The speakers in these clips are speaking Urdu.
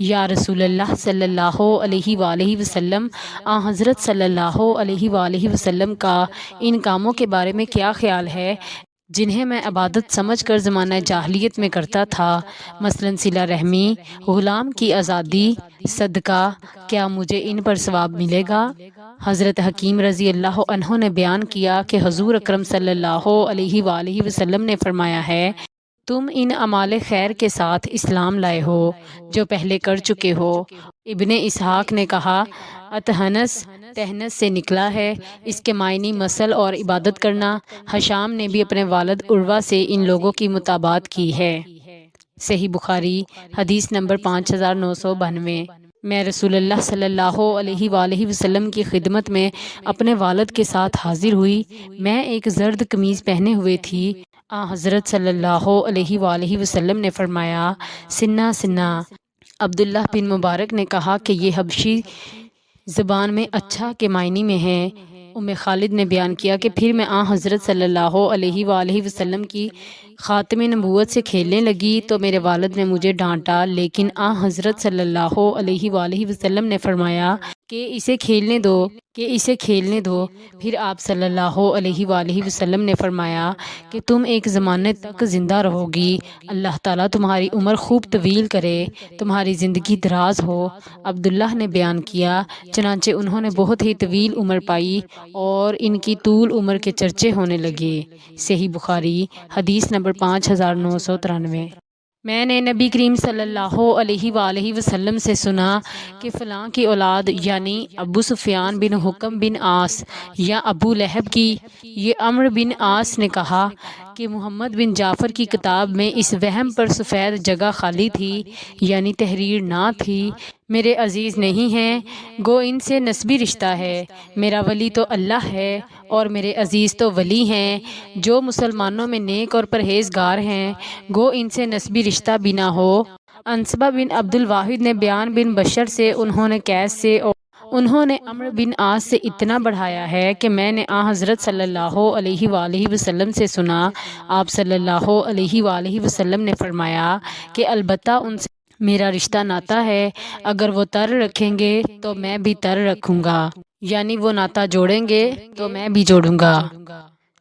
یا رسول اللہ صلی اللہ علیہ وآلہ وسلم، حضرت صلی اللہ علیہ وآلہ وسلم کا ان کاموں کے بارے میں کیا خیال ہے جنہیں میں عبادت سمجھ کر زمانہ جاہلیت میں کرتا تھا، مثلا صلہ رحمی، غلام کی آزادی، صدقہ، کیا مجھے ان پر ثواب ملے گا؟ حضرت حکیم رضی اللہ عنہ نے بیان کیا کہ حضور اکرم صلی اللہ علیہ وآلہ وسلم نے فرمایا ہے، تم ان اعمال خیر کے ساتھ اسلام لائے ہو جو پہلے کر چکے ہو۔ ابن اسحاق نے کہا، اتحنس تہنس سے نکلا ہے، اس کے معنی مسل اور عبادت کرنا۔ حشام نے بھی اپنے والد عروہ سے ان لوگوں کی مطابقت کی ہے۔ صحیح بخاری، حدیث نمبر 5992۔ میں رسول اللہ صلی اللہ علیہ وآلہ وسلم کی خدمت میں اپنے والد کے ساتھ حاضر ہوئی۔ میں ایک زرد قمیض پہنے ہوئے تھی۔ حضرت صلی اللہ علیہ وآلہ وسلم نے فرمایا، سنہ سنہ۔ عبداللہ بن مبارک نے کہا کہ یہ حبشی زبان میں اچھا کے معنی میں ہے۔ خالد نے بیان کیا کہ پھر میں حضرت صلی اللہ علیہ وآلہ وسلم کی خاتم نبوت سے کھیلنے لگی تو میرے والد نے مجھے ڈانٹا، لیکن حضرت صلی اللہ علیہ وآلہ وسلم نے فرمایا کہ اسے کھیلنے دو۔ پھر آپ صلی اللہ علیہ وآلہ وسلم نے فرمایا کہ تم ایک زمانے تک زندہ رہو گی، اللہ تعالیٰ تمہاری عمر خوب طویل کرے، تمہاری زندگی دراز ہو۔ عبداللہ نے بیان کیا، چنانچہ انہوں نے بہت ہی طویل عمر پائی اور ان کی طول عمر کے چرچے ہونے لگے۔ صحیح بخاری، حدیث نمبر 5993۔ میں نے نبی کریم صلی اللہ علیہ وآلہ وسلم سے سنا کہ فلاں کی اولاد یعنی ابو سفیان بن حکم بن عاص یا ابو لہب کی، یہ عمرو بن عاص نے کہا کہ محمد بن جعفر کی کتاب میں اس وہم پر سفید جگہ خالی تھی، یعنی تحریر نہ تھی، میرے عزیز نہیں ہیں، گو ان سے نسبی رشتہ ہے، میرا ولی تو اللہ ہے اور میرے عزیز تو ولی ہیں، جو مسلمانوں میں نیک اور پرہیزگار ہیں، گو ان سے نسبی رشتہ بھی نہ ہو۔ انصبہ بن عبد الواحد نے بیان بن بشر سے، انہوں نے قیس سے اور انہوں نے عمرو بن عاص سے اتنا بڑھایا ہے کہ میں نے حضرت صلی اللہ علیہ وآلہ وسلم سے سنا، آپ صلی اللہ علیہ وآلہ وسلم نے فرمایا کہ البتہ ان سے میرا رشتہ ناتا ہے، اگر وہ تر رکھیں گے تو میں بھی تر رکھوں گا، یعنی وہ ناتا جوڑیں گے تو میں بھی جوڑوں گا۔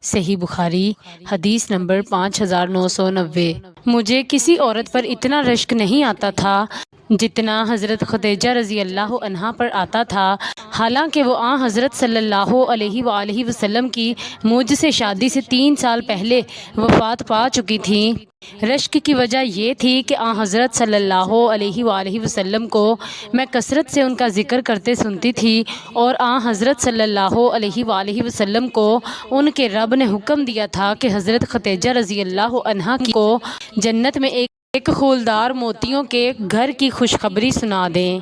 صحیح بخاری، حدیث نمبر 5990۔ مجھے کسی عورت پر اتنا رشک نہیں آتا تھا جتنا حضرت خدیجہ رضی اللہ عنہا پر آتا تھا، حالانکہ وہ حضرت صلی اللہ علیہ وآلہ وسلم کی مجھ سے شادی سے 3 سال پہلے وفات پا چکی تھیں۔ رشک کی وجہ یہ تھی کہ حضرت صلی اللہ علیہ وآلہ وسلم کو میں کثرت سے ان کا ذکر کرتے سنتی تھی، اور حضرت صلی اللہ علیہ وآلہ وسلم کو ان کے رب نے حکم دیا تھا کہ حضرت خدیجہ رضی اللہ عنہا کو جنت میں ایک خولدار موتیوں کے گھر کی خوشخبری سنا دیں۔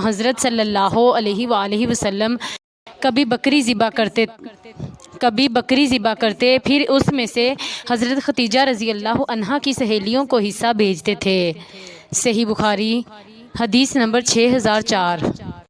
حضرت صلی اللہ علیہ وآلہ وسلم کبھی بکری ذبح کرتے، پھر اس میں سے حضرت خدیجہ رضی اللہ عنہا کی سہیلیوں کو حصہ بھیجتے تھے۔ صحیح بخاری، حدیث نمبر 6004۔